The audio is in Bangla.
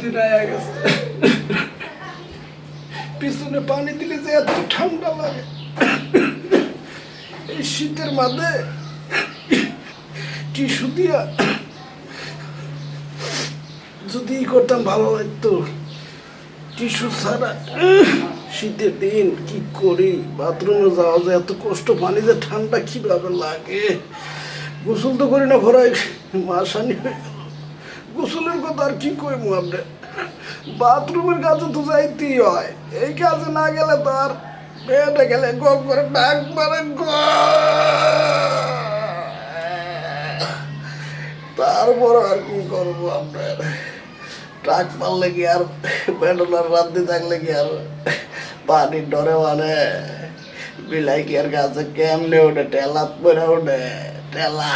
দিন আয়া গেছে, পিছনে পানি দিলে যে এত ঠান্ডা লাগে। এই শীতের মাঝে টিস্যু দিয়া যদি করতাম ভালো লাগতো। টিস্যু ছাড়া শীতের দিন কি করি, বাথরুমে যাওয়া যায় এত কষ্ট, পানি যে ঠান্ডা কিভাবে লাগে। গোসল তো করি না, ভরাই মাসানি হয়ে গেল। গোসলের কথা আর কি কইমু আপনি, বাথরুমের কাছে তো যাইতেই হয়, এই কাজে না গেলে তো আর বেড়ে গেলে গ করে ডাক মারে গ। তারপর আর কি করবো আপনার, ট্রাক মারলে কি আর পেট্রোলার রাত্রি থাকলে কি আর পানির ডরে মানে বিলাই কি আর গাছে কেমনে ওঠে, টেলা পরে ওঠে টেলা।